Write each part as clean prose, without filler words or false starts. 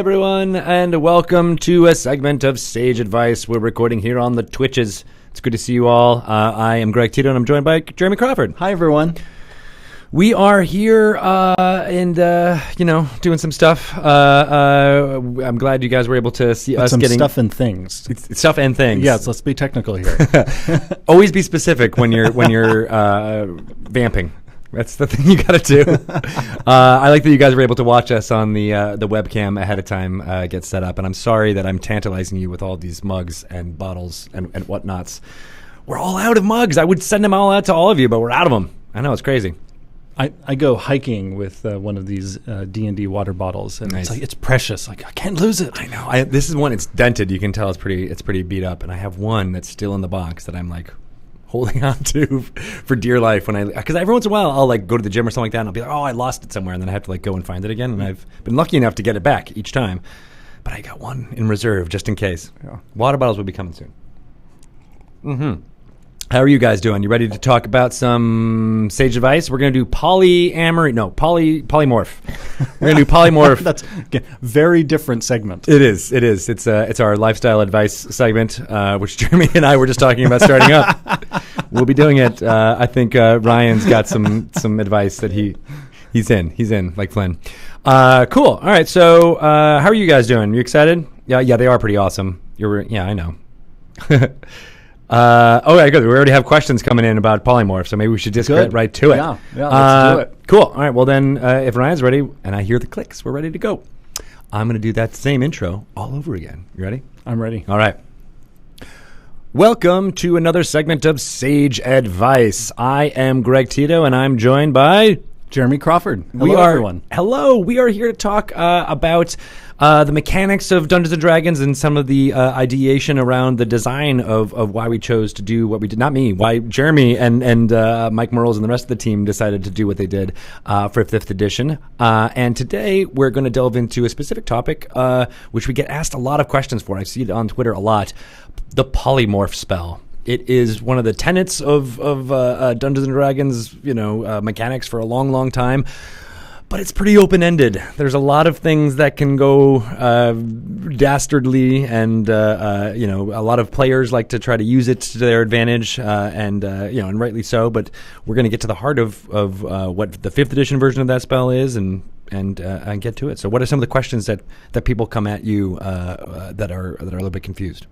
everyone, and welcome to a segment of Sage Advice. We're recording here on the Twitches. It's good to see you all. I am Greg Tito, and I'm joined by Jeremy Crawford. Hi, everyone. We are here and doing some stuff. I'm glad you guys were able to see us getting stuff and things. Stuff and things. Yes, let's be technical here. Always be specific when you're vamping. That's the thing you got to do. I like that you guys were able to watch us on the webcam ahead of time get set up, and I'm sorry that I'm tantalizing you with all these mugs and bottles and whatnots. We're all out of mugs. I would send them all out to all of you, but we're out of them. I know, it's crazy. I go hiking with one of these D&D water bottles, and nice. it's precious. Like, I can't lose it. I know. This is one. It's dented. You can tell it's pretty beat up, and I have one that's still in the box that I'm like holding on to for dear life because every once in a while I'll like go to the gym or something like that and I'll be like, oh, I lost it somewhere, and then I have to like go and find it again, and I've been lucky enough to get it back each time, but I got one in reserve just in case. Yeah. Water bottles will be coming soon. How are you guys doing? You ready to talk about some Sage Advice? We're going to do polymorph. We're going to do polymorph. That's a very different segment. It is. It's our lifestyle advice segment, which Jeremy and I were just talking about starting up. We'll be doing it. I think Ryan's got some advice that he's in like Flynn. Cool. All right. So how are you guys doing? You excited? Yeah. They are pretty awesome. I know. Good. We already have questions coming in about polymorph, so maybe we should just get right to it. Yeah, let's do it. Cool. All right. Well, then, if Ryan's ready and I hear the clicks, we're ready to go. I'm going to do that same intro all over again. You ready? I'm ready. All right. Welcome to another segment of Sage Advice. I am Greg Tito, and I'm joined by Jeremy Crawford. Hello, everyone. Hello. We are here to talk about the mechanics of Dungeons & Dragons and some of the ideation around the design of why we chose to do what we did. Not me. Why Jeremy and Mike Merles and the rest of the team decided to do what they did for 5th edition. And today we're going to delve into a specific topic, which we get asked a lot of questions for. I see it on Twitter a lot. The Polymorph Spell. It is one of the tenets of Dungeons & Dragons, mechanics for a long, long time. But it's pretty open-ended. There's a lot of things that can go dastardly, and a lot of players like to try to use it to their advantage, and rightly so. But we're going to get to the heart of what the 5th edition version of that spell is, and get to it. So, what are some of the questions that people come at you that are a little bit confused?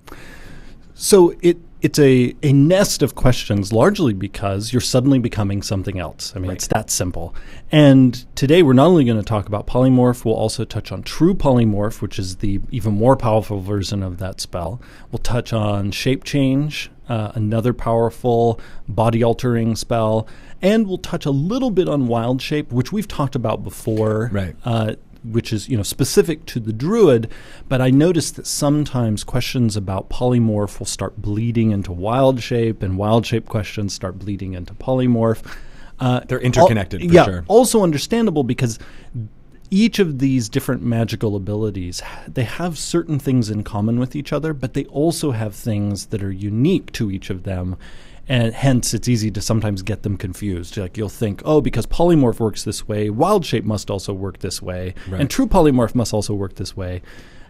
So it's a nest of questions, largely because you're suddenly becoming something else. I mean, It's that simple. And today we're not only going to talk about polymorph, we'll also touch on true polymorph, which is the even more powerful version of that spell. We'll touch on shape change, another powerful body-altering spell, and we'll touch a little bit on wild shape, which we've talked about before. Right. Which is specific to the druid, but I noticed that sometimes questions about polymorph will start bleeding into wild shape, and wild shape questions start bleeding into polymorph. They're interconnected, for sure. Also understandable because each of these different magical abilities, they have certain things in common with each other, but they also have things that are unique to each of them. And hence, it's easy to sometimes get them confused. Like, you'll think, because polymorph works this way, wild shape must also work this way, and true polymorph must also work this way.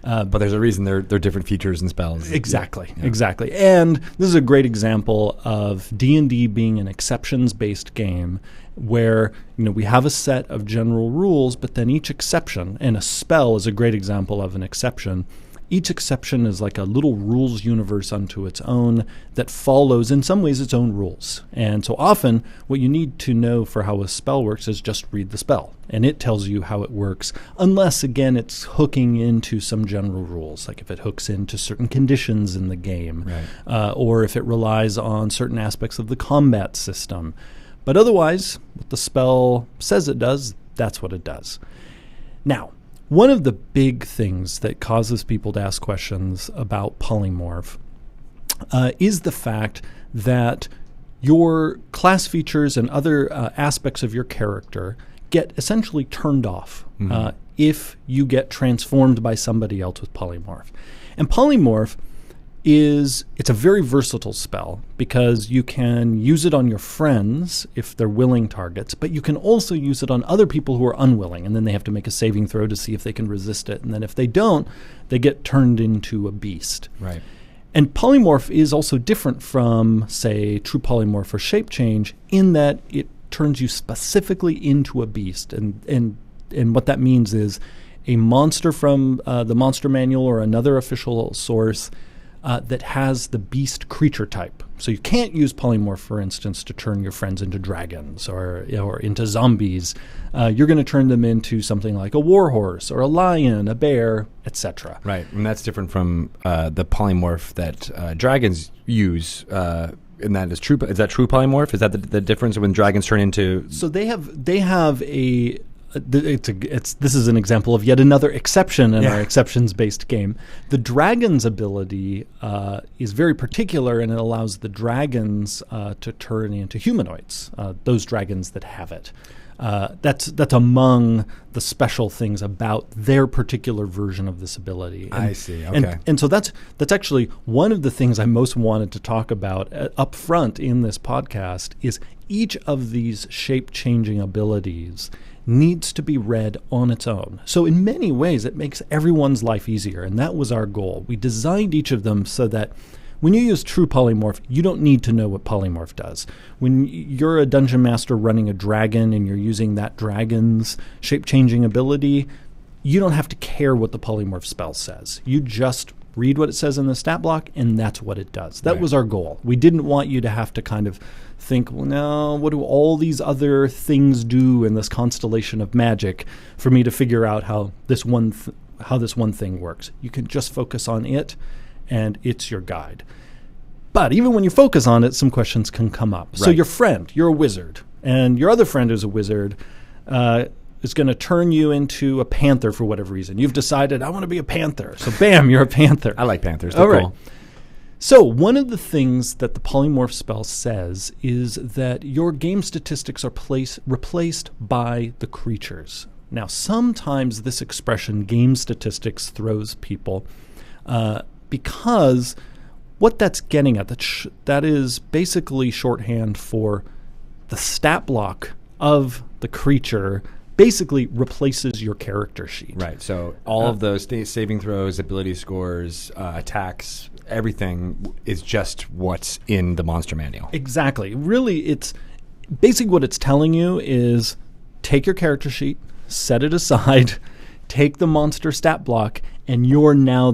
But there's a reason they're different features and spells. Exactly. And this is a great example of D&D being an exceptions-based game where we have a set of general rules, but then each exception, and a spell is a great example of an exception, each exception is like a little rules universe unto its own that follows, in some ways, its own rules. And so often, what you need to know for how a spell works is just read the spell. And it tells you how it works, unless, again, it's hooking into some general rules, like if it hooks into certain conditions in the game, or if it relies on certain aspects of the combat system. But otherwise, what the spell says it does, that's what it does. Now, one of the big things that causes people to ask questions about polymorph is the fact that your class features and other aspects of your character get essentially turned off if you get transformed by somebody else with polymorph. And polymorph is it's a very versatile spell because you can use it on your friends if they're willing targets, but you can also use it on other people who are unwilling, and then they have to make a saving throw to see if they can resist it. And then if they don't, they get turned into a beast. Right. And polymorph is also different from, say, true polymorph or shape change in that it turns you specifically into a beast. And what that means is a monster from the monster manual or another official source that has the beast creature type. So you can't use polymorph, for instance, to turn your friends into dragons or into zombies. You're going to turn them into something like a warhorse or a lion, a bear, etc. Right, and that's different from the polymorph that dragons use. And that is true. Is that true polymorph? Is that the difference when dragons turn into? So they have a. This is an example of yet another exception in our exceptions-based game. The dragon's ability is very particular, and it allows the dragons to turn into humanoids, those dragons that have it. That's among the special things about their particular version of this ability. And, I see. Okay. And so that's actually one of the things I most wanted to talk about up front in this podcast is each of these shape-changing abilities needs to be read on its own. So in many ways, it makes everyone's life easier, and that was our goal. We designed each of them so that when you use true polymorph, you don't need to know what polymorph does. When you're a dungeon master running a dragon and you're using that dragon's shape-changing ability, you don't have to care what the polymorph spell says. You just read what it says in the stat block, and that's what it does. That was our goal. We didn't want you to have to kind of think, well, now, what do all these other things do in this constellation of magic for me to figure out how this one thing works? You can just focus on it, and it's your guide. But even when you focus on it, some questions can come up. Right. So your friend, you're a wizard, and your other friend who's a wizard is going to turn you into a panther for whatever reason. You've decided, I want to be a panther. So bam, you're a panther. I like panthers. They're all cool. Right. So one of the things that the polymorph spell says is that your game statistics are replaced by the creatures. Now, sometimes this expression, game statistics, throws people because what that's getting at, that is basically shorthand for the stat block of the creature basically replaces your character sheet. Right. So all of those saving throws, ability scores, attacks, everything is just what's in the monster manual. Exactly. Really, it's basically what it's telling you is take your character sheet, set it aside, take the monster stat block, and you're now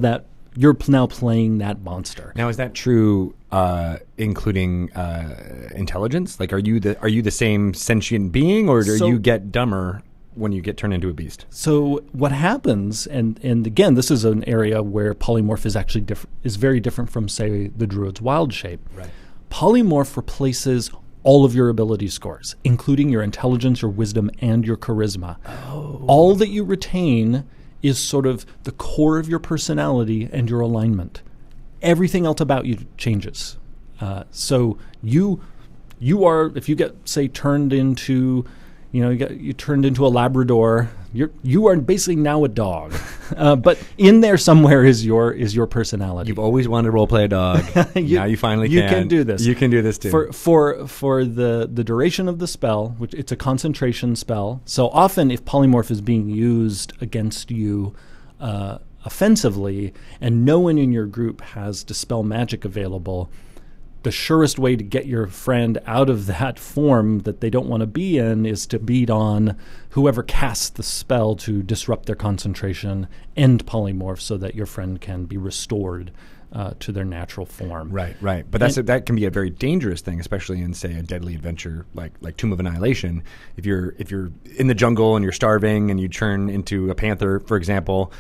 playing that monster. Now, is that true, including intelligence? Like, are you the same sentient being, or do you get dumber when you get turned into a beast? So what happens, and again, this is an area where polymorph is actually is very different from, say, the Druid's Wild Shape. Right. Polymorph replaces all of your ability scores, including your intelligence, your wisdom, and your charisma. Oh. All that you retain is sort of the core of your personality and your alignment. Everything else about you changes. So you are, if you get, say, turned into, you turned into a Labrador, you are basically now a dog. But in there somewhere is your personality. You've always wanted to roleplay a dog. Now you finally can. You can do this. You can do this too. For the duration of the spell, which it's a concentration spell. So often if polymorph is being used against you offensively and no one in your group has dispel magic available, the surest way to get your friend out of that form that they don't want to be in is to beat on whoever casts the spell to disrupt their concentration, end polymorph, so that your friend can be restored to their natural form. Right. But that can be a very dangerous thing, especially in, say, a deadly adventure like Tomb of Annihilation. If you're in the jungle and you're starving and you turn into a panther, for example,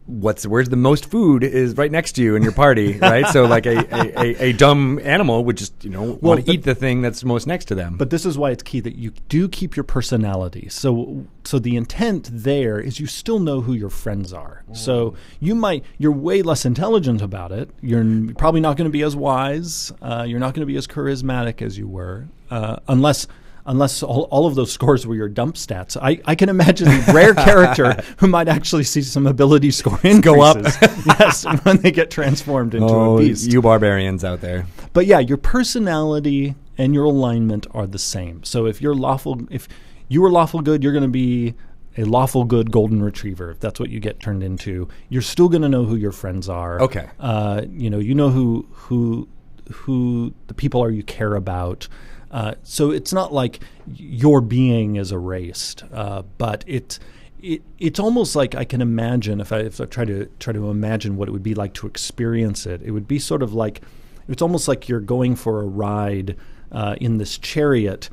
where's the most food is right next to you in your party, right? So like a dumb animal would just want to eat the thing that's most next to them. But this is why it's key that you do keep your personality. So the intent there is you still know who your friends are. So you're way less intelligent about it. You're probably not going to be as wise. You're not going to be as charismatic as you were, unless unless all of those scores were your dump stats. I can imagine a rare character who might actually see some ability score increases. Go up. Yes, when they get transformed into a beast. You barbarians out there. But yeah, your personality and your alignment are the same. So if you were lawful good, you're going to be a lawful good golden retriever. If that's what you get turned into, you're still going to know who your friends are. Okay. You know who the people are you care about. So it's not like your being is erased, but it's almost like I can imagine if I try to imagine what it would be like to experience it. It would be sort of like it's almost like you're going for a ride in this chariot.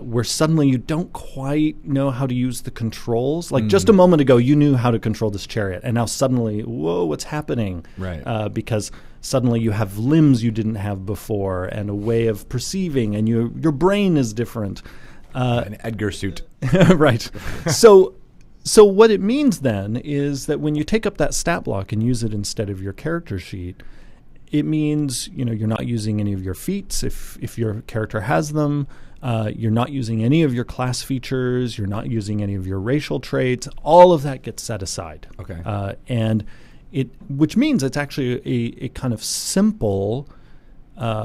Where suddenly you don't quite know how to use the controls. Like just a moment ago, you knew how to control this chariot, and now suddenly, whoa, what's happening? Right. Because suddenly you have limbs you didn't have before, and a way of perceiving, and your brain is different. An Edgar suit. Right. So what it means then is that when you take up that stat block and use it instead of your character sheet, it means you're not using any of your feats if your character has them. You're not using any of your class features. You're not using any of your racial traits. All of that gets set aside. Okay. Which means it's actually a kind of simple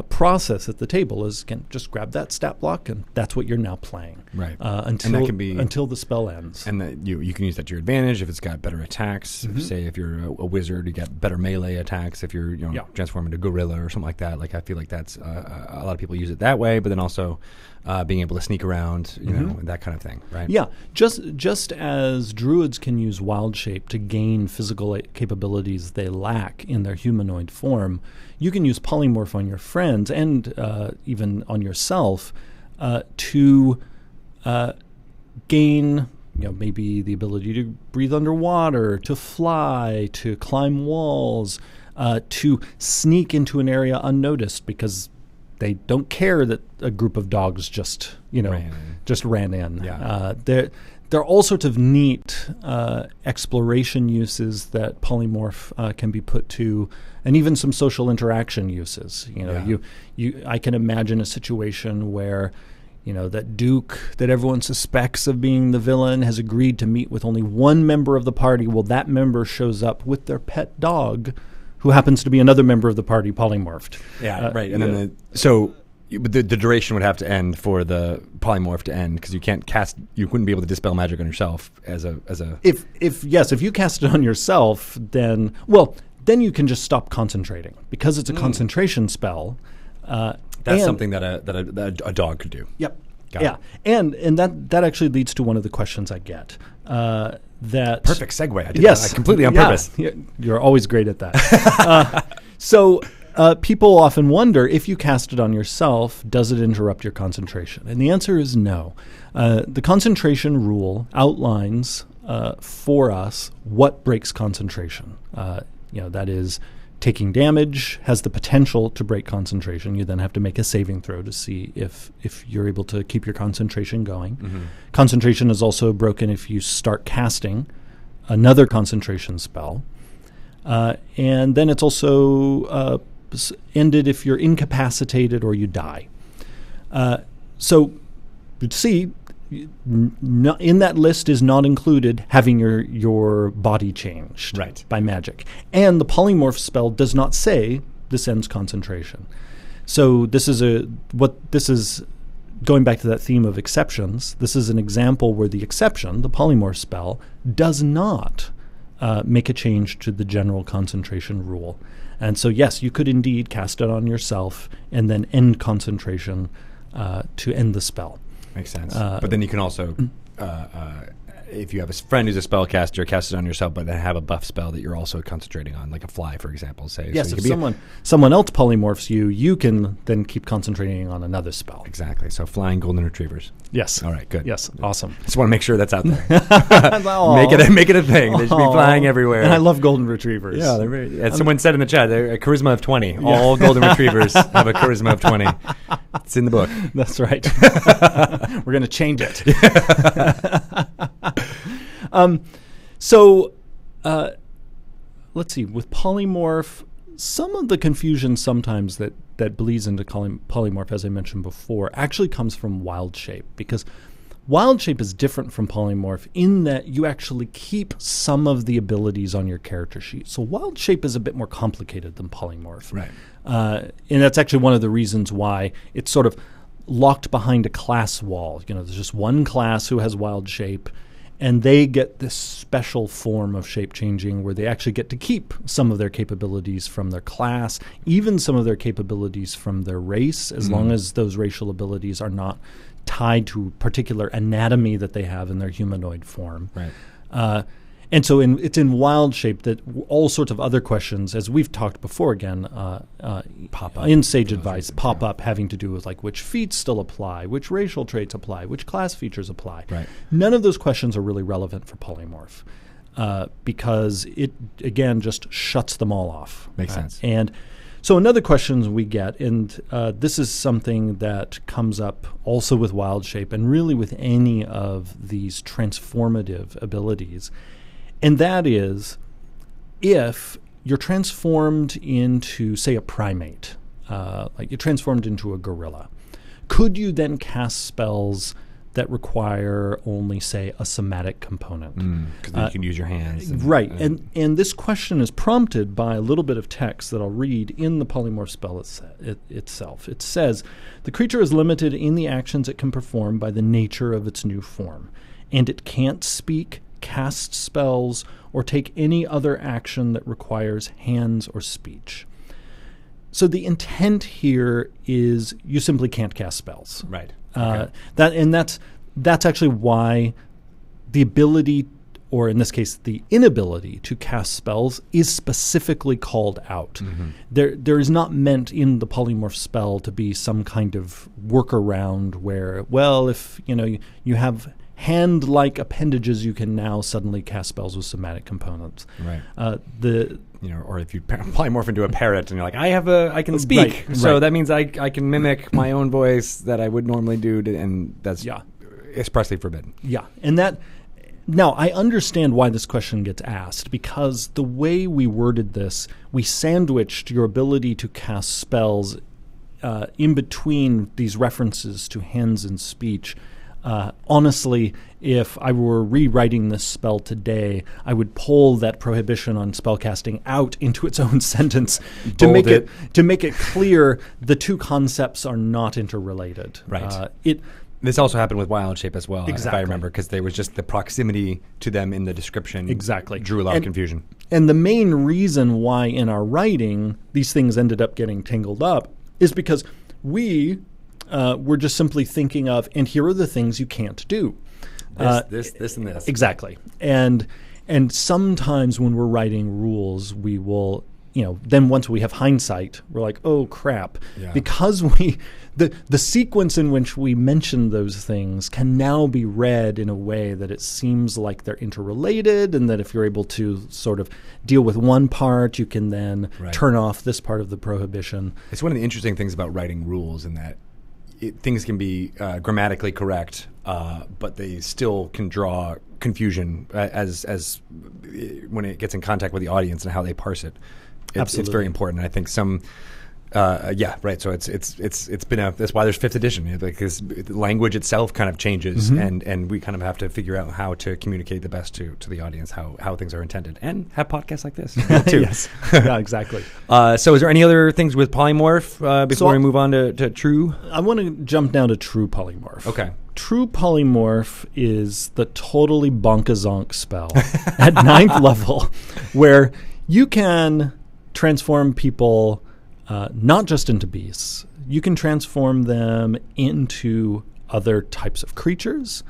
process at the table. Is just grab that stat block, and that's what you're now playing. Right. Until the spell ends. And you can use that to your advantage if it's got better attacks. Say if you're a wizard, you get better melee attacks. If you're transform into gorilla or something like that. Like I feel like that's a lot of people use it that way. But then also being able to sneak around, that kind of thing. Right. Yeah. Just as druids can use wild shape to gain physical capabilities they lack in their humanoid form, you can use polymorph on your friends and even on yourself to gain, maybe the ability to breathe underwater, to fly, to climb walls, to sneak into an area unnoticed because they don't care that a group of dogs just ran in. Yeah. There are all sorts of neat exploration uses that polymorph can be put to, and even some social interaction uses. I can imagine a situation where, that Duke that everyone suspects of being the villain has agreed to meet with only one member of the party. Well, that member shows up with their pet dog, who happens to be another member of the party polymorphed. Yeah, right. And then the duration would have to end for the polymorph to end because you wouldn't be able to dispel magic on yourself as a. If you cast it on yourself, then you can just stop concentrating because it's a concentration spell. That's something that a dog could do. Yep. Got it. And that actually leads to one of the questions I get. That perfect segue. I did that completely on purpose. You're always great at that. So people often wonder, if you cast it on yourself, does it interrupt your concentration? And the answer is no. The concentration rule outlines for us what breaks concentration. That is, taking damage has the potential to break concentration. You then have to make a saving throw to see if you're able to keep your concentration going. Mm-hmm. Concentration is also broken if you start casting another concentration spell. And then it's also ended if you're incapacitated or you die. So see, in that list is not included having your body changed by magic. And the polymorph spell does not say this ends concentration. So this is going back to that theme of exceptions. This is an example where the exception, the polymorph spell, does not make a change to the general concentration rule. And so yes, you could indeed cast it on yourself and then end concentration to end the spell. Makes sense. But then you can also, if you have a friend who's a spellcaster, cast it on yourself, but then have a buff spell that you're also concentrating on, like a fly, for example. Say, yes, so if someone else polymorphs you can then keep concentrating on another spell. Exactly. So flying golden retrievers. Yes. All right, good. Yes, awesome. Just want to make sure that's out there. Make it a thing. They should be flying everywhere. And I love golden retrievers. Yeah, they're very, as someone said in the chat, they're a charisma of 20. Yeah. All golden retrievers have a charisma of 20. It's in the book. That's right. We're going to change it. Let's see. With polymorph, some of the confusion sometimes that bleeds into polymorph, as I mentioned before, actually comes from wild shape, because wild shape is different from polymorph in that you actually keep some of the abilities on your character sheet. So wild shape is a bit more complicated than polymorph. Right. And that's actually one of the reasons why it's sort of locked behind a class wall. There's just one class who has wild shape, and they get this special form of shape changing where they actually get to keep some of their capabilities from their class, even some of their capabilities from their race, as long as those racial abilities are not tied to particular anatomy that they have in their humanoid form. Right. And so it's in wild shape that all sorts of other questions, as we've talked before again, Pop up. in Sage Advice, pop up having to do with like which feats still apply, which racial traits apply, which class features apply. Right. None of those questions are really relevant for polymorph because it, again, just shuts them all off. Makes sense. And so another question we get, and this is something that comes up also with wild shape and really with any of these transformative abilities, and that is if you're transformed into, say, a primate, like you're transformed into a gorilla, could you then cast spells that require only, say, a somatic component? Because you can use your hands. Right. And this question is prompted by a little bit of text that I'll read in the Polymorph Spell itself. It says, the creature is limited in the actions it can perform by the nature of its new form, and it can't speak, cast spells, or take any other action that requires hands or speech. So the intent here is you simply can't cast spells. Right. That's actually why the ability, or in this case, the inability to cast spells is specifically called out. There is not meant in the polymorph spell to be some kind of workaround where, well, if you have hand-like appendages, you can now suddenly cast spells with somatic components. Right. Or if you polymorph into a parrot and you're like, I can speak, so that means I can mimic my own voice that I would normally do, and that's expressly forbidden. Yeah, and that. Now, I understand why this question gets asked, because the way we worded this, we sandwiched your ability to cast spells in between these references to hands and speech. Honestly, if I were rewriting this spell today, I would pull that prohibition on spellcasting out into its own sentence to make it clear the two concepts are not interrelated. Right. This also happened with wild shape as well, if I remember, because there was just the proximity to them in the description. Exactly. Drew a lot of confusion. And the main reason why in our writing these things ended up getting tangled up is because we're just simply thinking of, and here are the things you can't do. This, and this. Exactly. And sometimes when we're writing rules, we will, then once we have hindsight, we're like, oh, crap. Yeah. Because the sequence in which we mention those things can now be read in a way that it seems like they're interrelated, and that if you're able to sort of deal with one part, you can then turn off this part of the prohibition. It's one of the interesting things about writing rules in that things can be grammatically correct, but they still can draw confusion as when it gets in contact with the audience and how they parse it. It's very important. And I think some, So it's been that's why there's 5th edition. Because language itself kind of changes, and we kind of have to figure out how to communicate the best to the audience, how things are intended, and have podcasts like this too. Yes, yeah, exactly. So is there any other things with polymorph before we move on to true? I want to jump down to true polymorph. Okay. True polymorph is the totally bonkazonk spell at 9th level, where you can transform people not just into beasts. You can transform them into other types of creatures.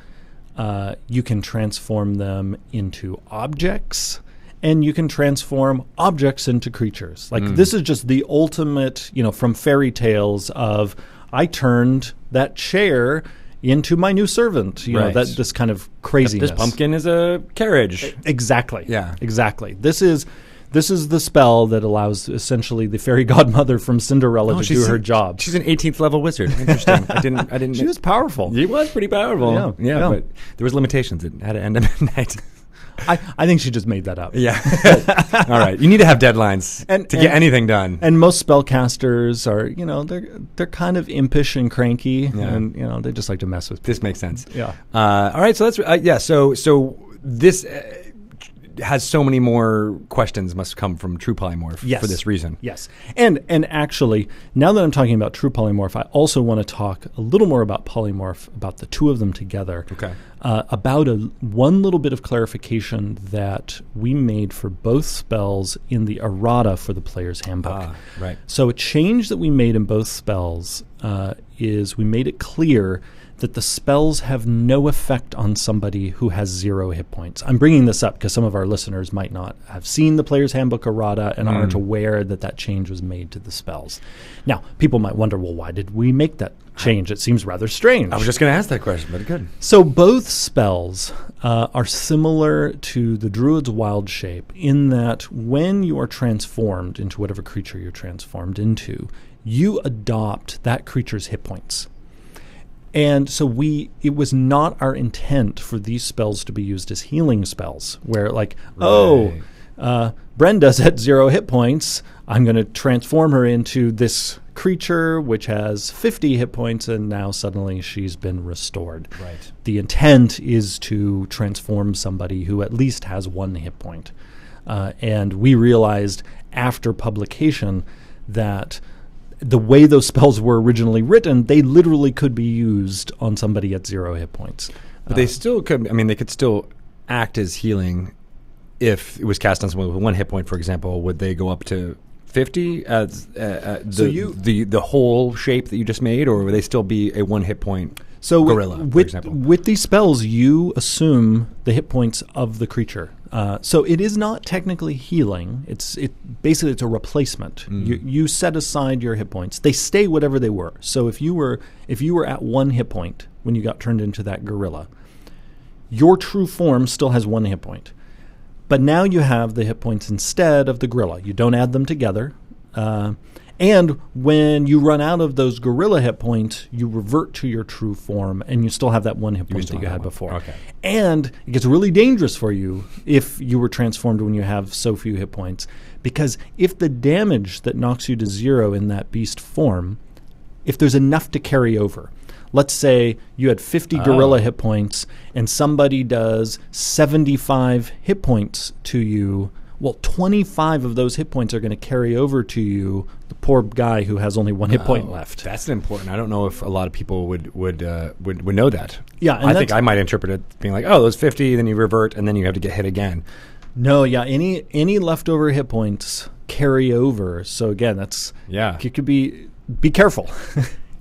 You can transform them into objects. And you can transform objects into creatures. This is just the ultimate, from fairy tales of, I turned that chair into my new servant. This kind of craziness. This pumpkin is a carriage. Exactly. Yeah. Exactly. This is the spell that allows essentially the fairy godmother from Cinderella to do her job. She's an 18th level wizard. Interesting. I didn't. She was powerful. She was pretty powerful. Yeah. But there was limitations. It had to end at midnight. I think she just made that up. Yeah. All right. You need to have deadlines to get anything done. And most spellcasters are, they're kind of impish and cranky, and they just like to mess with people. This makes sense. Yeah. All right. So that's So this has so many more questions must come from True Polymorph for this reason. Yes. And actually, now that I'm talking about True Polymorph, I also want to talk a little more about Polymorph, about the two of them together. Okay. About one little bit of clarification that we made for both spells in the errata for the player's handbook. Right. So a change that we made in both spells is we made it clear that the spells have no effect on somebody who has 0 hit points. I'm bringing this up because some of our listeners might not have seen the player's handbook errata and aren't aware that change was made to the spells. Now, people might wonder, well, why did we make that change? It seems rather strange. I was just going to ask that question, but good. So both spells are similar to the Druid's Wild Shape in that when you are transformed into whatever creature you're transformed into, you adopt that creature's hit points. And so it was not our intent for these spells to be used as healing spells, where Brenda's at 0 hit points. I'm going to transform her into this creature which has 50 hit points, and now suddenly she's been restored. Right. The intent is to transform somebody who at least has 1 hit point. And we realized after publication that the way those spells were originally written, they literally could be used on somebody at 0 hit points. But they still could. I mean, they could still act as healing if it was cast on someone with 1 hit point, for example. Would they go up to 50 the whole shape that you just made, or would they still be a 1 hit point gorilla, for example? With these spells, you assume the hit points of the creature. So it is not technically healing. Basically it's a replacement. You set aside your hit points. They stay whatever they were. So if you were at 1 hit point when you got turned into that gorilla, your true form still has 1 hit point. But now you have the hit points instead of the gorilla. You don't add them together. And when you run out of those gorilla hit points, you revert to your true form, and you still have that 1 hit point that you had before. Okay. And it gets really dangerous for you if you were transformed when you have so few hit points, because if the damage that knocks you to 0 in that beast form, if there's enough to carry over, let's say you had 50 gorilla hit points, and somebody does 75 hit points to you. Well, 25 of those hit points are going to carry over to you, the poor guy who has only 1 hit point left. That's important. I don't know if a lot of people would know that. Yeah, I think I might interpret it being like, those 50, then you revert, and then you have to get hit again. No, yeah, any leftover hit points carry over. So again, it could be careful.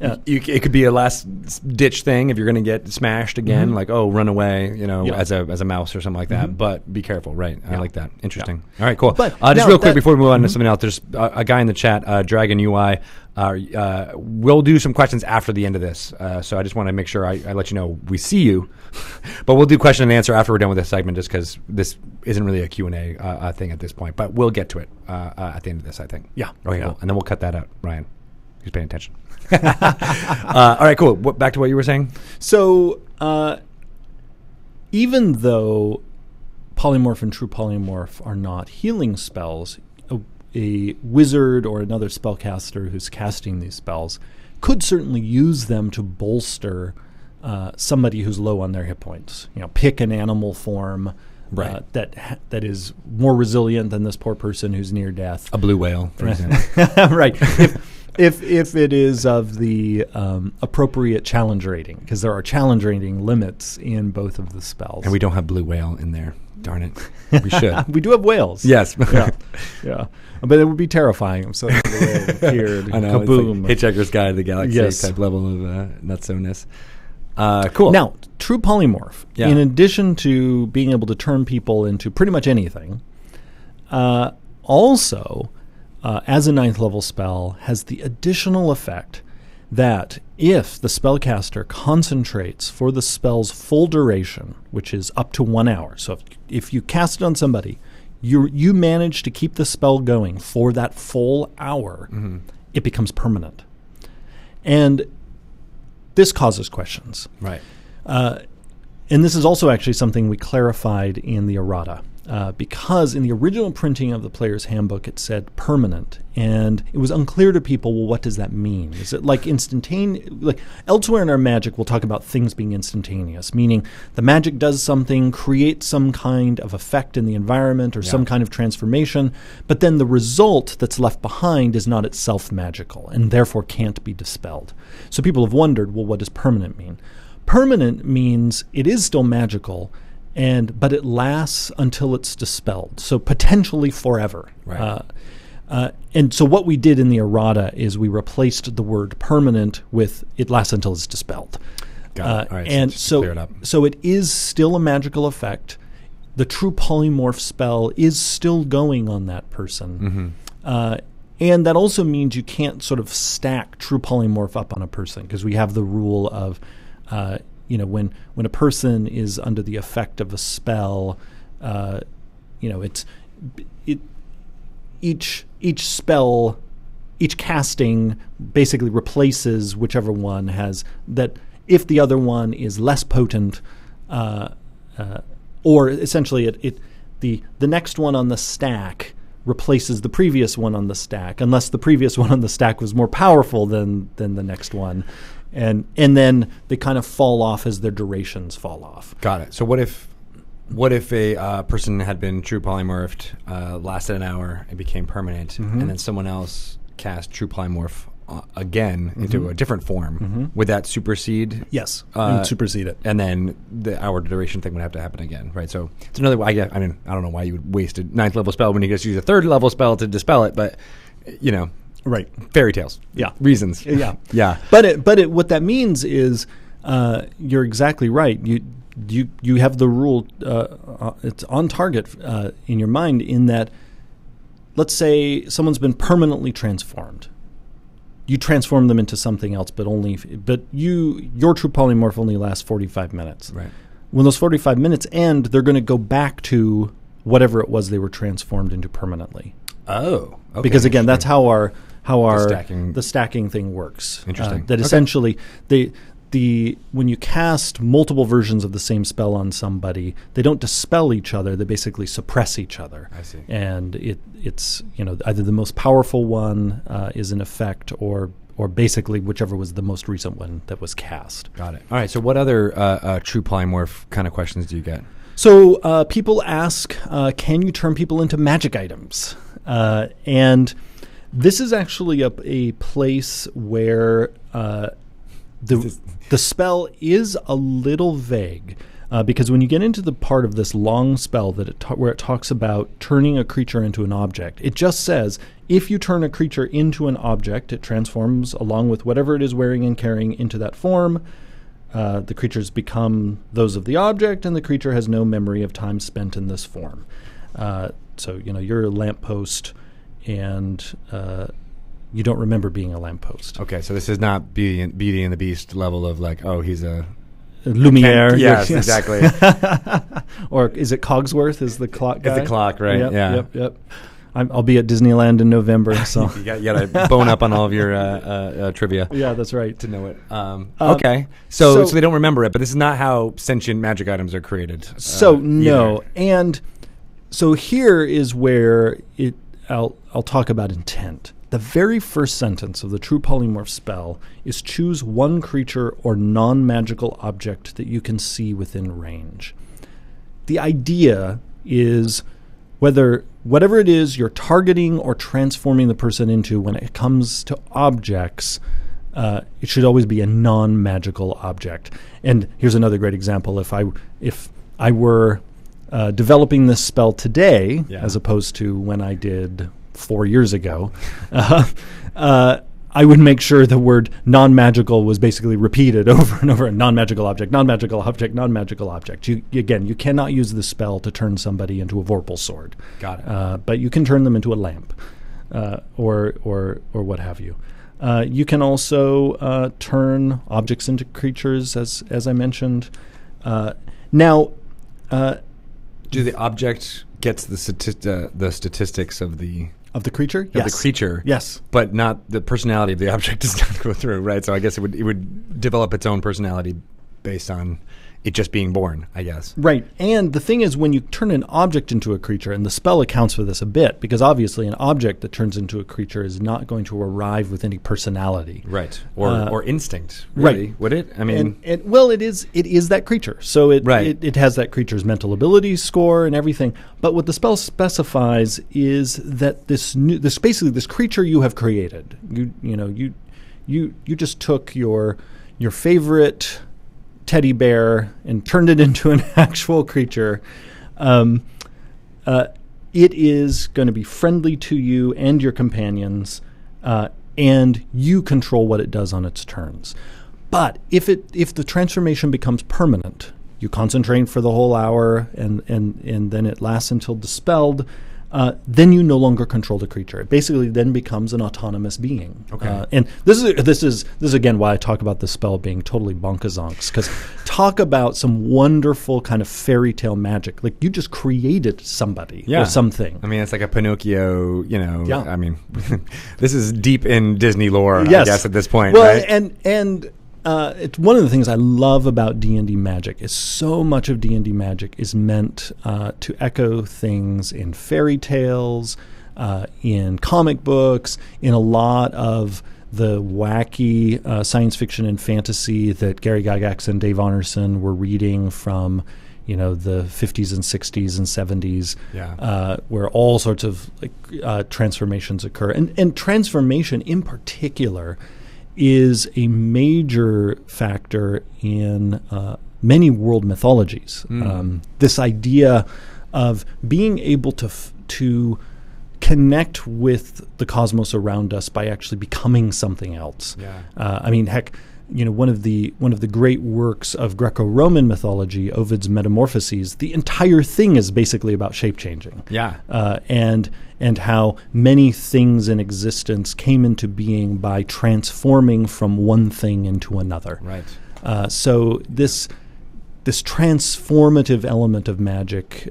Yeah. It could be a last-ditch thing if you're going to get smashed again, like, run away, as a mouse or something like that. But be careful, right? I like that. Interesting. Yeah. All right, cool. But just real quick before we move on to something else, there's a guy in the chat, Dragon UI. We'll do some questions after the end of this. So I just want to make sure I let you know we see you. But we'll do question and answer after we're done with this segment, just because this isn't really a Q&A thing at this point. But we'll get to it at the end of this, I think. Yeah. Okay, cool. And then we'll cut that out, Ryan. Who's paying attention? All right, cool. Back to what you were saying. So, even though Polymorph and True Polymorph are not healing spells, a wizard or another spellcaster who's casting these spells could certainly use them to bolster somebody who's low on their hit points. Pick an animal form. Right. That is more resilient than this poor person who's near death. A blue whale, for example. Right. If it is of the appropriate challenge rating, because there are challenge rating limits in both of the spells. And we don't have blue whale in there. Darn it. We should. We do have whales. Yes. Yeah. But it would be terrifying if suddenly the whale appeared. I know. Kaboom. It's like Hitchhiker's Guide to the Galaxy type level of nutso-ness. Cool. Now, True Polymorph, in addition to being able to turn people into pretty much anything, also, as a 9th level spell, has the additional effect that if the spellcaster concentrates for the spell's full duration, which is up to 1 hour, so if you cast it on somebody, you manage to keep the spell going for that full hour, it becomes permanent. And this causes questions. Right. And this is also actually something we clarified in the errata. Because in the original printing of the player's handbook, it said permanent, and it was unclear to people, well, what does that mean? Is it like instantaneous? Like elsewhere in our magic, we'll talk about things being instantaneous, meaning the magic does something, creates some kind of effect in the environment or some kind of transformation, but then the result that's left behind is not itself magical and therefore can't be dispelled. So people have wondered, well, what does permanent mean? Permanent means it is still magical, but it lasts until it's dispelled, so potentially forever. Right. And so what we did in the errata is we replaced the word permanent with it lasts until it's dispelled. Got it. All right, and so clear it up. So it is still a magical effect. The true polymorph spell is still going on that person. And that also means you can't sort of stack true polymorph up on a person, because we have the rule of when a person is under the effect of a spell, each spell, each casting basically replaces whichever one has that. If the other one is less potent, or essentially the next one on the stack replaces the previous one on the stack, unless the previous one on the stack was more powerful than the next one. And then they kind of fall off as their durations fall off. Got it. So what if a person had been true polymorphed, lasted an hour, and became permanent, and then someone else cast true polymorph again into a different form? Would that supersede? Yes, and supersede it. And then the hour duration thing would have to happen again, right? So it's another way. I don't know why you would waste a 9th level spell when you just use a 3rd level spell to dispel it, but Right. Fairy tales. Yeah. Reasons. Yeah. Yeah. But what that means is you're exactly right. You have the rule, it's on target in your mind, in that, let's say someone's been permanently transformed. You transform them into something else, but your true polymorph only lasts 45 minutes. Right. When those 45 minutes end, they're going to go back to whatever it was they were transformed into permanently. Oh. Okay. Because again, that's how the stacking thing works. Interesting. That essentially when you cast multiple versions of the same spell on somebody, they don't dispel each other; they basically suppress each other. I see. And it's either the most powerful one is in effect, or basically whichever was the most recent one that was cast. Got it. All right. So what other true polymorph kind of questions do you get? So people ask, can you turn people into magic items? And this is actually a place where the spell is a little vague, because when you get into the part of this long spell where it talks about turning a creature into an object, it just says if you turn a creature into an object, it transforms along with whatever it is wearing and carrying into that form. The creatures become those of the object, and the creature has no memory of time spent in this form. So you're a lamppost, and you don't remember being a lamppost. Okay, so this is not Beauty and the Beast level of like, oh, he's a Lumiere. Yes, exactly. Or is it Cogsworth? Is the clock guy? It's the clock, right? Yep. I'll be at Disneyland in November. So you got to bone up on all of your trivia. Yeah, that's right. To know it. Okay, so they don't remember it, but this is not how sentient magic items are created. No, either. And so here is where I'll talk about intent. The very first sentence of the True Polymorph spell is choose one creature or non-magical object that you can see within range. The idea is whatever it is you're targeting or transforming the person into, when it comes to objects, it should always be a non-magical object. And here's another great example. If I were developing this spell today, as opposed to when I did 4 years ago, I would make sure the word non-magical was basically repeated over and over. Non-magical object, non-magical object, non-magical object. You cannot use the spell to turn somebody into a Vorpal sword. Got it. But you can turn them into a lamp, or what have you. You can also turn objects into creatures, as I mentioned. Now, do the object gets the statistics of the creature? Yes. The creature. Yes. But not the personality of the object does not go through, right? So I guess it would develop its own personality based on it just being born, I guess. Right. And the thing is, when you turn an object into a creature, and the spell accounts for this a bit, because obviously an object that turns into a creature is not going to arrive with any personality. Right. Or instinct, really, right. would it? I mean... Well, it is that creature. So it has that creature's mental ability score and everything. But what the spell specifies is that this creature you have created, you just took your favorite teddy bear and turned it into an actual creature. It is going to be friendly to you and your companions, and you control what it does on its turns. But if the transformation becomes permanent, you concentrate for the whole hour, and then it lasts until dispelled. Then you no longer control the creature. It basically then becomes an autonomous being. Okay. And this is again why I talk about the spell being totally bonkazonks, because talk about some wonderful kind of fairy tale magic. Like, you just created somebody or something. I mean, it's like a Pinocchio, Yeah. I mean, this is deep in Disney lore, Yes. I guess, at this point, Well, right? and it's one of the things I love about D&D magic is so much of D&D magic is meant to echo things in fairy tales, in comic books, in a lot of the wacky science fiction and fantasy that Gary Gygax and Dave Arneson were reading from, the 50s and 60s and 70s, where all sorts of transformations occur. And transformation in particular is a major factor in many world mythologies. This idea of being able to connect with the cosmos around us by actually becoming something else. I mean, heck, one of the great works of Greco-Roman mythology, Ovid's Metamorphoses, the entire thing is basically about shape changing. And how many things in existence came into being by transforming from one thing into another. Right. So this transformative element of magic,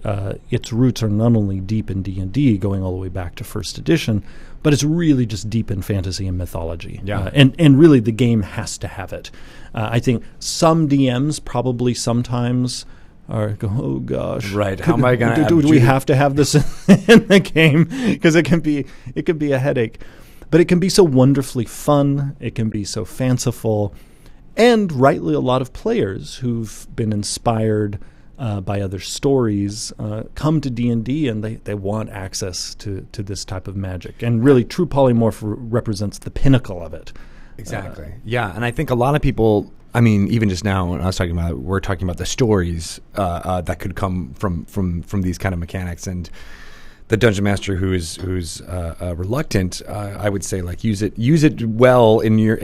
its roots are not only deep in D&D, going all the way back to first edition, but it's really just deep in fantasy and mythology. And really the game has to have it. I think some DMs probably sometimes go, oh gosh, right? How am I going to? Do we have to have this in the game? Because it can be a headache, but it can be so wonderfully fun. It can be so fanciful, and rightly, a lot of players who've been inspired by other stories come to D&D, and they want access to this type of magic. And really, True Polymorph represents the pinnacle of it. Exactly. And I think a lot of people. I mean, even just now, when we're talking about the stories that could come from these kind of mechanics, and the dungeon master who's reluctant, I would say, like, use it well in your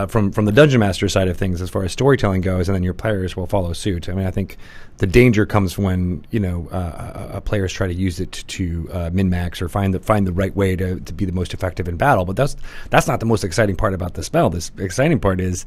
from the dungeon master side of things as far as storytelling goes, and then your players will follow suit. I mean, I think the danger comes when players try to use it to min-max or find the right way to be the most effective in battle. But that's not the most exciting part about the spell. This exciting part is,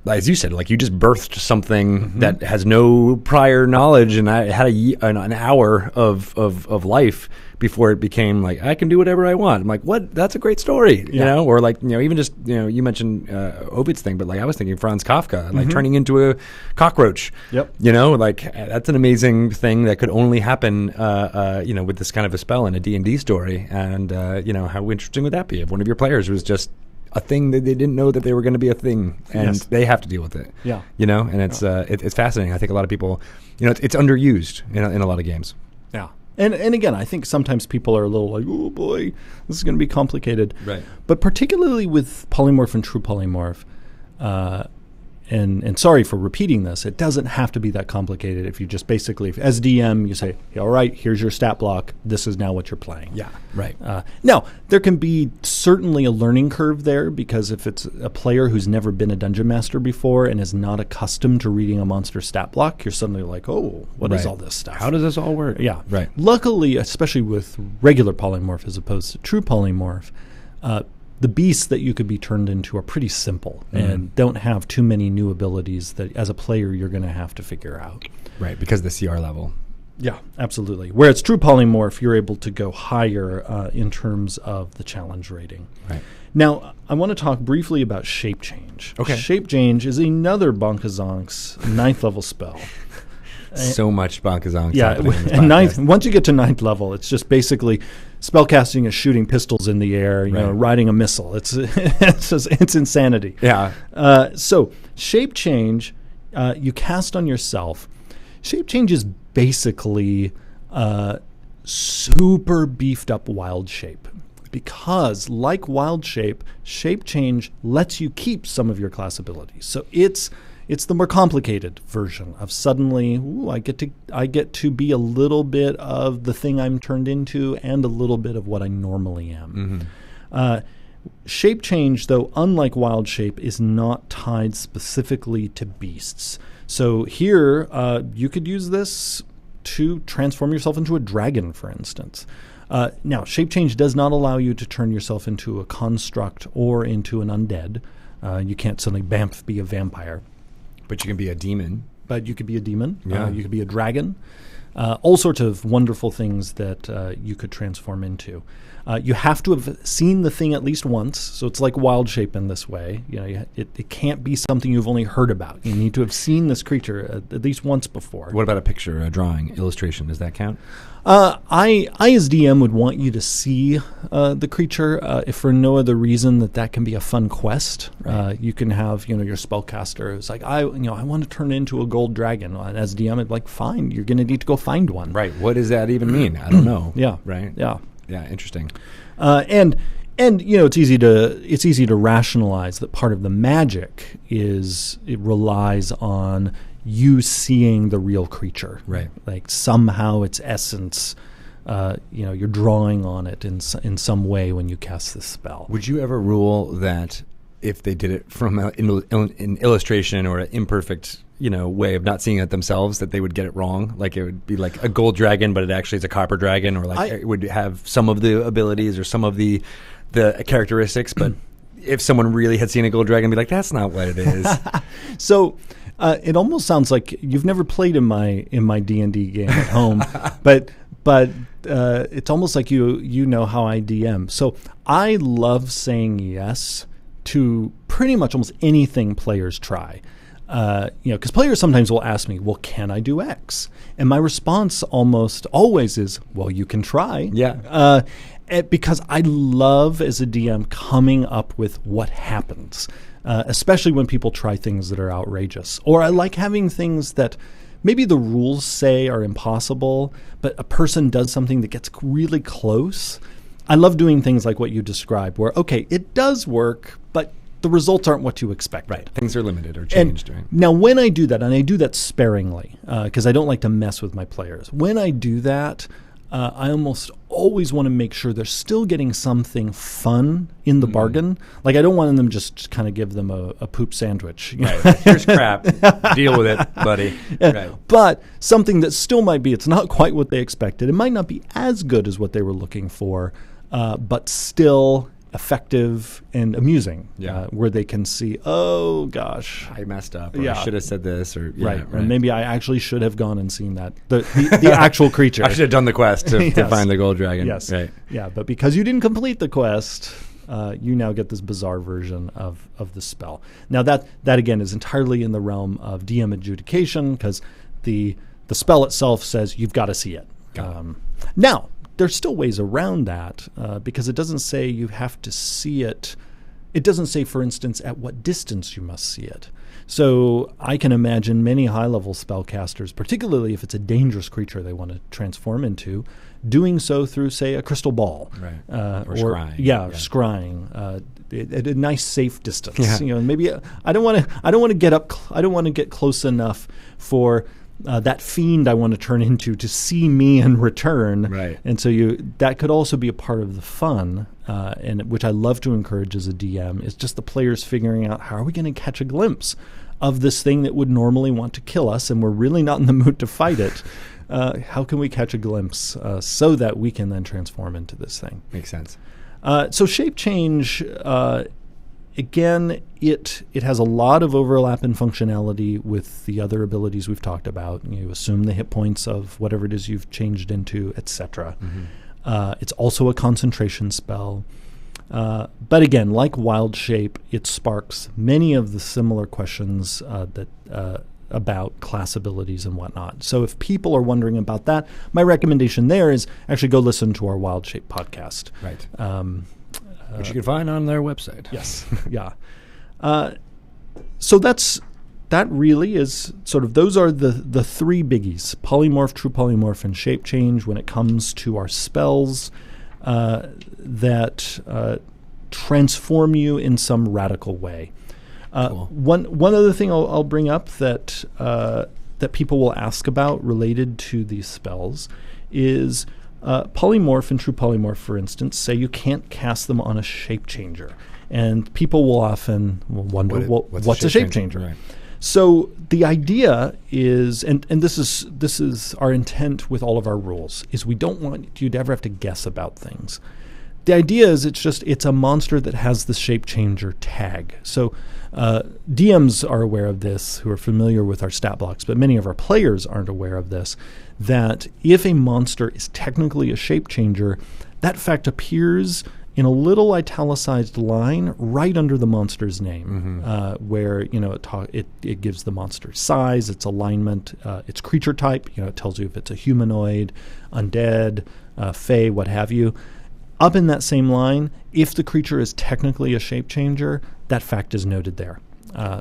as you said, like, you just birthed something that has no prior knowledge, and I had an hour of life before it became like, I can do whatever I want. I'm like, what? That's a great story, Or like, even just, you mentioned Ovid's thing, but like, I was thinking Franz Kafka, like turning into a cockroach. Like, that's an amazing thing that could only happen, with this kind of a spell in a D&D story. And how interesting would that be if one of your players was just a thing that they didn't know that they were going to be a thing, and they have to deal with it. And it's fascinating. I think a lot of people, it's underused in a lot of games. And again, I think sometimes people are a little like, oh boy, this is going to be complicated. Right. But particularly with Polymorph and True Polymorph, and sorry for repeating this, it doesn't have to be that complicated. If you just basically, as DM, you say, all right, here's your stat block. This is now what you're playing. Right. Now, there can be certainly a learning curve there, because if it's a player who's never been a dungeon master before and is not accustomed to reading a monster stat block, you're suddenly like, oh, what is all this stuff? How does this all work? Right. Luckily, especially with regular polymorph as opposed to true polymorph, the beasts that you could be turned into are pretty simple and don't have too many new abilities that, as a player, you're going to have to figure out. Right, because of the CR level. Yeah, absolutely. Where it's true polymorph, you're able to go higher in terms of the challenge rating. Right. Now, I want to talk briefly about Shape Change. Okay. Shape Change is another Bonkazonks 9th level spell. So much bonkazonks. Yeah, happening in this and podcast. once you get to 9th level, it's just basically spellcasting is shooting pistols in the air, riding a missile. It's it's insanity. Yeah. So Shape Change, you cast on yourself. Shape Change is basically super beefed up Wild Shape. Because, like Wild Shape, Shape Change lets you keep some of your class abilities. So it's the more complicated version of suddenly, I get to be a little bit of the thing I'm turned into and a little bit of what I normally am. Shape Change, though, unlike Wild Shape, is not tied specifically to beasts. So here, you could use this to transform yourself into a dragon, for instance. Now, Shape Change does not allow you to turn yourself into a construct or into an undead. You can't suddenly be a vampire. But you can be a demon. But you could be a demon. Yeah. You could be a dragon. All sorts of wonderful things that you could transform into. You have to have seen the thing at least once, so it's like Wild Shape in this way. It can't be something you've only heard about. You need to have seen this creature at least once before. What about a picture, a drawing, illustration? Does that count? I as DM would want you to see the creature, if for no other reason that can be a fun quest. Right. You can have your spellcaster who's like, I want to turn into a gold dragon. And as DM, I'd like, fine, you're going to need to go find one. Right. What does that even mean? I don't know. Yeah. Right. Yeah. Yeah. Interesting. And it's easy to rationalize that part of the magic is it relies on you seeing the real creature. Right. Like somehow its essence, you're drawing on it in some way when you cast this spell. Would you ever rule that if they did it from an illustration or an imperfect, way of not seeing it themselves, that they would get it wrong? Like it would be like a gold dragon, but it actually is a copper dragon, or like it would have some of the abilities or some of the characteristics, but if someone really had seen a gold dragon, be like, that's not what it is. So it almost sounds like you've never played in my D&D game at home, but it's almost like you know how I DM. So I love saying yes to pretty much almost anything players try. Because players sometimes will ask me, well, can I do X? And my response almost always is, well, you can try. Yeah. Because I love, as a DM, coming up with what happens, especially when people try things that are outrageous. Or I like having things that maybe the rules say are impossible, but a person does something that gets really close. I love doing things like what you described, where, okay, it does work, but the results aren't what you expect. Right. Things are limited or changed. Right? Now, when I do that, and I do that sparingly, because I don't like to mess with my players, when I do that, I almost always want to make sure they're still getting something fun in the bargain. Like, I don't want them just kind of give them a poop sandwich. Right. Here's crap. Deal with it, buddy. Right. But something that still might be, it's not quite what they expected. It might not be as good as what they were looking for, but still effective and amusing, where they can see, oh gosh, I messed up, or I should have said this, or right. Or maybe I actually should have gone and seen that the actual creature. I should have done the quest to find the gold dragon. Yes, right. Yeah, but because you didn't complete the quest, you now get this bizarre version of the spell. Now that again is entirely in the realm of DM adjudication, because the spell itself says you've got to see it. Now, there's still ways around that, because it doesn't say you have to see it. It doesn't say, for instance, at what distance you must see it. So I can imagine many high-level spellcasters, particularly if it's a dangerous creature they want to transform into, doing so through, say, a crystal ball. Right. Or scrying. Scrying. At a nice, safe distance. Yeah. Maybe I don't want to get close enough for that fiend I want to turn into to see me in return. Right. And so that could also be a part of the fun, and which I love to encourage as a DM, is just the players figuring out, how are we going to catch a glimpse of this thing that would normally want to kill us, and we're really not in the mood to fight it. How can we catch a glimpse so that we can then transform into this thing? Makes sense. So shape change, again, it has a lot of overlap in functionality with the other abilities we've talked about. You assume the hit points of whatever it is you've changed into, etc. It's also a concentration spell. But again, like Wild Shape, it sparks many of the similar questions about class abilities and whatnot. So if people are wondering about that, my recommendation there is actually go listen to our Wild Shape podcast. Right. Which you can find on their website. Yes. Yeah. So that really is sort of, those are the three biggies: polymorph, true polymorph, and shape change when it comes to our spells that transform you in some radical way. Cool. One other thing I'll bring up that people will ask about related to these spells is polymorph and true polymorph, for instance, say you can't cast them on a shape changer. And people will often wonder, what's a shape changer? Right. So the idea is, and this is our intent with all of our rules, is we don't want you to ever have to guess about things. The idea is it's a monster that has the shape changer tag. So DMs are aware of this, who are familiar with our stat blocks, but many of our players aren't aware of this, that if a monster is technically a shape changer, that fact appears in a little italicized line right under the monster's name, where it gives the monster's size, its alignment, its creature type. It tells you if it's a humanoid, undead, fey, what have you. Up in that same line, if the creature is technically a shape changer, that fact is noted there.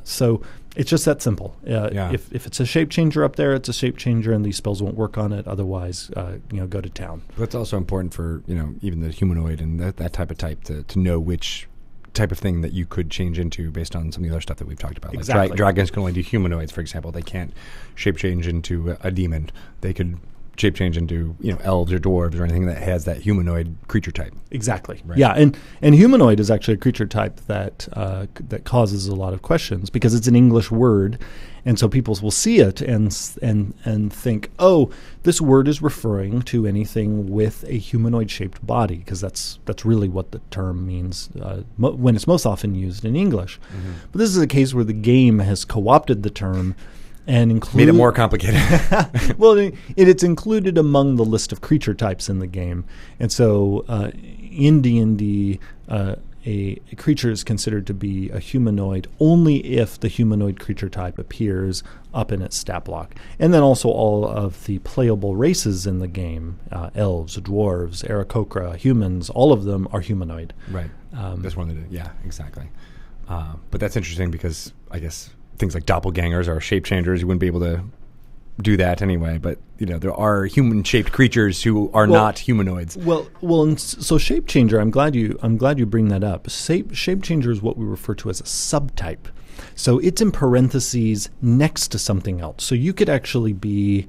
So it's just that simple. If it's a shape changer up there, it's a shape changer, and these spells won't work on it. Otherwise, go to town. That's also important for even the humanoid and that type of type to know which type of thing that you could change into based on some of the other stuff that we've talked about. Exactly. Like dragons can only do humanoids, for example. They can't shape change into a demon. They could shape change into elves or dwarves or anything that has that humanoid creature type. Exactly. Right. Yeah, and humanoid is actually a creature type that causes a lot of questions because it's an English word, and so people will see it and think, oh, this word is referring to anything with a humanoid shaped body, because that's really what the term means when it's most often used in English. Mm-hmm. But this is a case where the game has co-opted the term and made it more complicated. Well, it's included among the list of creature types in the game, and so in D&D, a creature is considered to be a humanoid only if the humanoid creature type appears up in its stat block. And then also all of the playable races in the game, elves, dwarves, Aarakocra, humans, all of them are humanoid. Right. That's one of the, yeah, exactly. But that's interesting because I guess things like doppelgangers are shape changers. You wouldn't be able to do that anyway, but there are human-shaped creatures who are not humanoids. Well, and so shape changer. I'm glad you bring that up. Shape changer is what we refer to as a subtype. So it's in parentheses next to something else. So you could actually be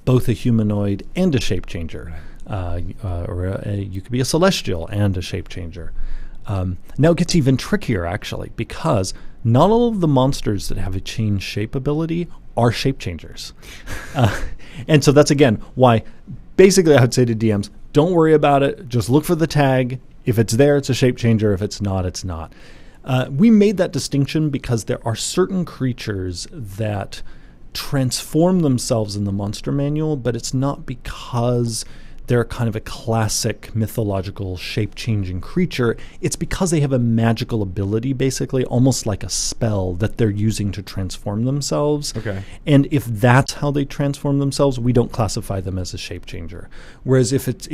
both a humanoid and a shape changer, or you could be a celestial and a shape changer. Now it gets even trickier, actually, because not all of the monsters that have a change shape ability are shape changers. And so that's, again, why basically I would say to DMs, don't worry about it. Just look for the tag. If it's there, it's a shape changer. If it's not, it's not. We made that distinction because there are certain creatures that transform themselves in the monster manual, but it's not because they're kind of a classic mythological shape-changing creature. It's because they have a magical ability, basically, almost like a spell that they're using to transform themselves. Okay. And if that's how they transform themselves, we don't classify them as a shape-changer. Whereas if it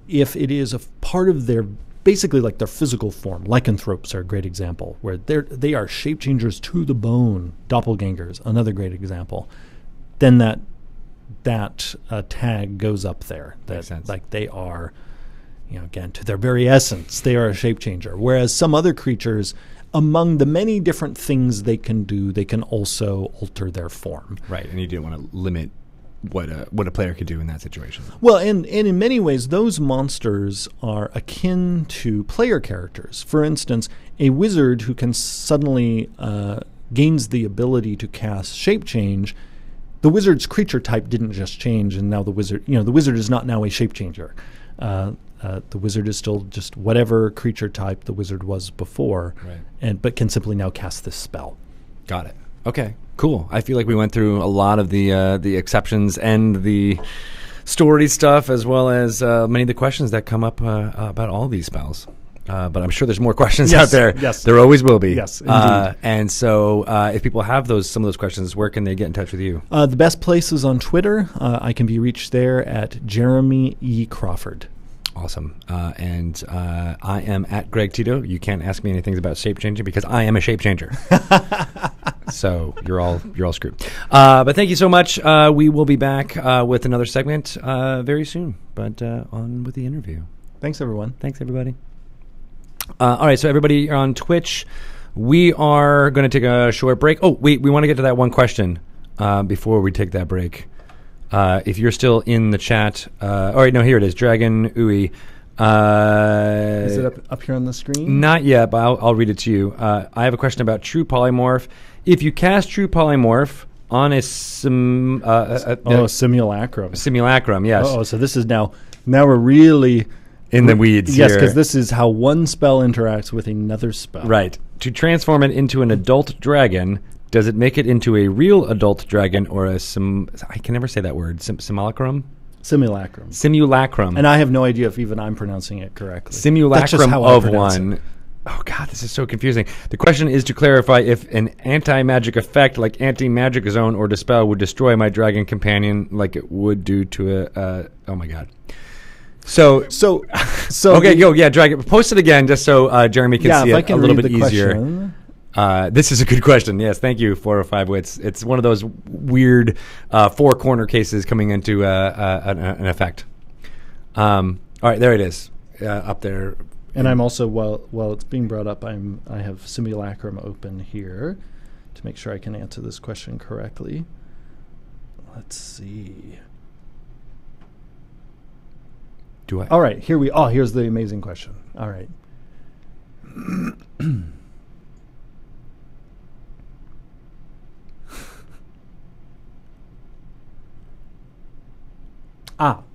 is a part of their, basically like their physical form, lycanthropes are a great example, where they are shape-changers to the bone, doppelgangers, another great example, then that tag goes up there. Makes sense. Like they are, again, to their very essence, they are a shape changer. Whereas some other creatures, among the many different things they can do, they can also alter their form. Right, and you didn't want to limit what a player could do in that situation. Well, and in many ways, those monsters are akin to player characters. For instance, a wizard who can suddenly gains the ability to cast shape change. The wizard's creature type didn't just change, and now the wizard is not now a shape changer. The wizard is still just whatever creature type the wizard was before, right. But can simply now cast this spell. Got it. Okay, cool. I feel like we went through a lot of the exceptions and the story stuff, as well as many of the questions that come up about all these spells. But I'm sure there's more questions Yes, out there. yes. There always will be. Yes, indeed. And so if people have some of those questions, where can they get in touch with you? The best place is on Twitter. I can be reached there at Jeremy E. Crawford. Awesome. And I am at Greg Tito. You can't ask me anything about shape changing because I am a shape changer. So you're all screwed. But thank you so much. We will be back with another segment very soon. But on with the interview. Thanks, everyone. Thanks, everybody. All right, so everybody on Twitch, we are going to take a short break. Oh, wait, we want to get to that one question before we take that break. If you're still in the chat, all right, no, here it is, Dragon Ooey. Is it up here on the screen? Not yet, but I'll read it to you. I have a question about True Polymorph. If you cast True Polymorph on a simulacrum. Simulacrum, yes. Oh, so this is now we're really in the weeds. Yes, here. because this is how one spell interacts with another spell. Right. To transform it into an adult dragon, does it make it into a real adult dragon or I can never say that word. Simulacrum? Simulacrum. Simulacrum. And I have no idea if even I'm pronouncing it correctly. Simulacrum of one. Oh, God, this is so confusing. The question is to clarify if an anti-magic effect like Anti-Magic Zone or Dispel would destroy my dragon companion like it would do to oh, my God. So okay, Dragon. Post it again just so Jeremy can see it a little bit easier. This is a good question. Yes, thank you, 405 Wits. It's one of those weird four corner cases coming into an effect. All right, there it is, up there. And I'm also while it's being brought up, I have Simulacrum open here to make sure I can answer this question correctly. Let's see. All right, here's the amazing question. All right.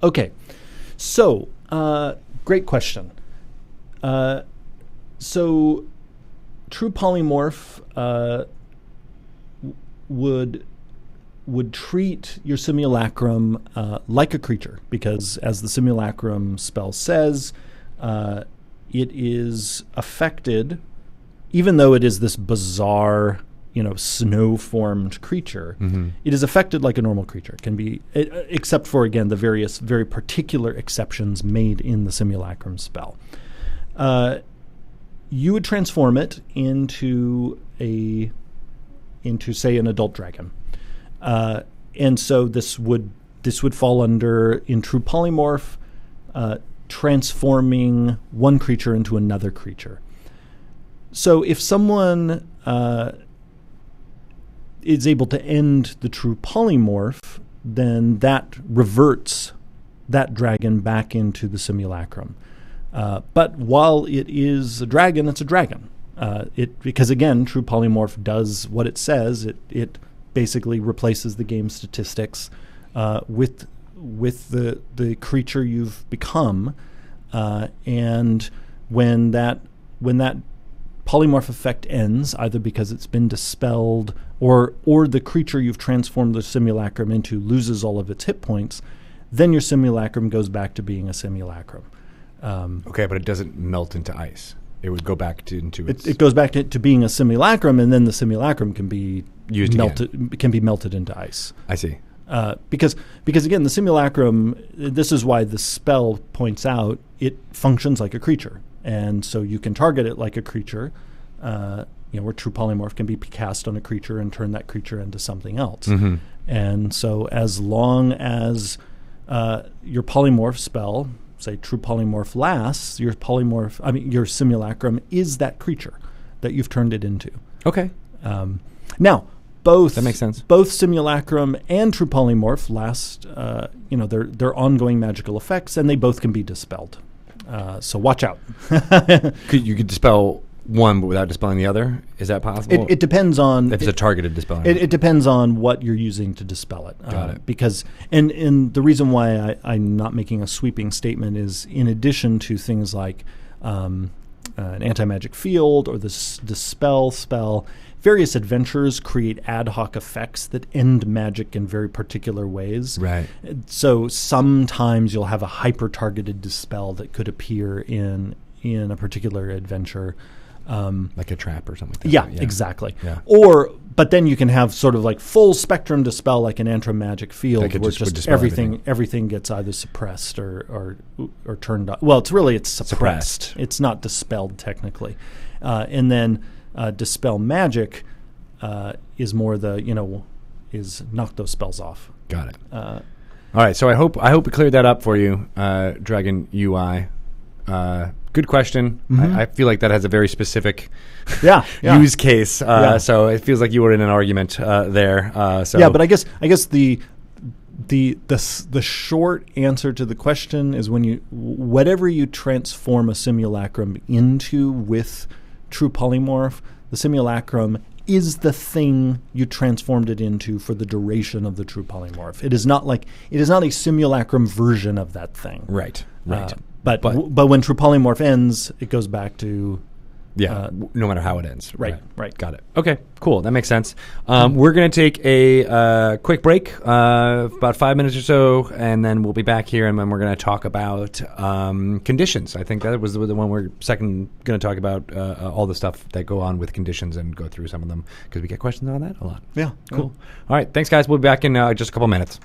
Okay. So, great question. So, True Polymorph would treat your simulacrum like a creature, because as the simulacrum spell says, it is affected, even though it is this bizarre, snow-formed creature, it is affected like a normal creature. It can be, except for, again, the various very particular exceptions made in the simulacrum spell. You would transform it into say, an adult dragon. And so this would fall under, in True Polymorph, transforming one creature into another creature. So if someone is able to end the True Polymorph, then that reverts that dragon back into the simulacrum. But while it is a dragon, it's a dragon. Because again, True Polymorph does what it says. It basically replaces the game statistics with the creature you've become, and when that polymorph effect ends, either because it's been dispelled or the creature you've transformed the simulacrum into loses all of its hit points, then your simulacrum goes back to being a simulacrum. Okay, but it doesn't melt into ice. It would go back into its... It goes back to being a simulacrum, and then the simulacrum can be melted into ice. I see. Because again, the simulacrum, this is why the spell points out, it functions like a creature. And so you can target it like a creature, where True Polymorph can be cast on a creature and turn that creature into something else. Mm-hmm. And so as long as your polymorph spell, say True Polymorph lasts, your simulacrum is that creature that you've turned it into. Okay. Now, that makes sense. Both Simulacrum and True Polymorph last, they're ongoing magical effects, and they both can be dispelled. So watch out. You could dispel one but without dispelling the other? Is that possible? It depends on... If it's a targeted dispel. It depends on what you're using to dispel it. Got it. Because, and the reason why I'm not making a sweeping statement is, in addition to things like an anti-magic field or the dispel spell, various adventures create ad hoc effects that end magic in very particular ways. Right. So sometimes you'll have a hyper-targeted dispel that could appear in in a particular adventure. Like a trap or something like that. Yeah, exactly. Yeah. But then you can have sort of like full spectrum dispel, like an Anthromagic field, Like it where just would just dispel everything gets either suppressed or turned off. Well, it's suppressed. It's not dispelled technically. And then dispel magic is more is knock those spells off. Got it. All right, so I hope we cleared that up for you, Dragon UI. Good question. Mm-hmm. I feel like that has a very specific Yeah. use case. So it feels like you were in an argument there. Yeah, but I guess the short answer to the question is whatever you transform a simulacrum into with True Polymorph, the simulacrum is the thing you transformed it into for the duration of the True Polymorph. It is not a simulacrum version of that thing. Right. But when True Polymorph ends, it goes back to no matter how it ends. Right. Got it. Okay, cool. That makes sense. We're going to take a quick break, about 5 minutes or so, and then we'll be back here, and then we're going to talk about conditions. I think that was the one we're going to talk about, all the stuff that go on with conditions and go through some of them, because we get questions on that a lot. Yeah. Cool. All right, thanks, guys. We'll be back in just a couple minutes.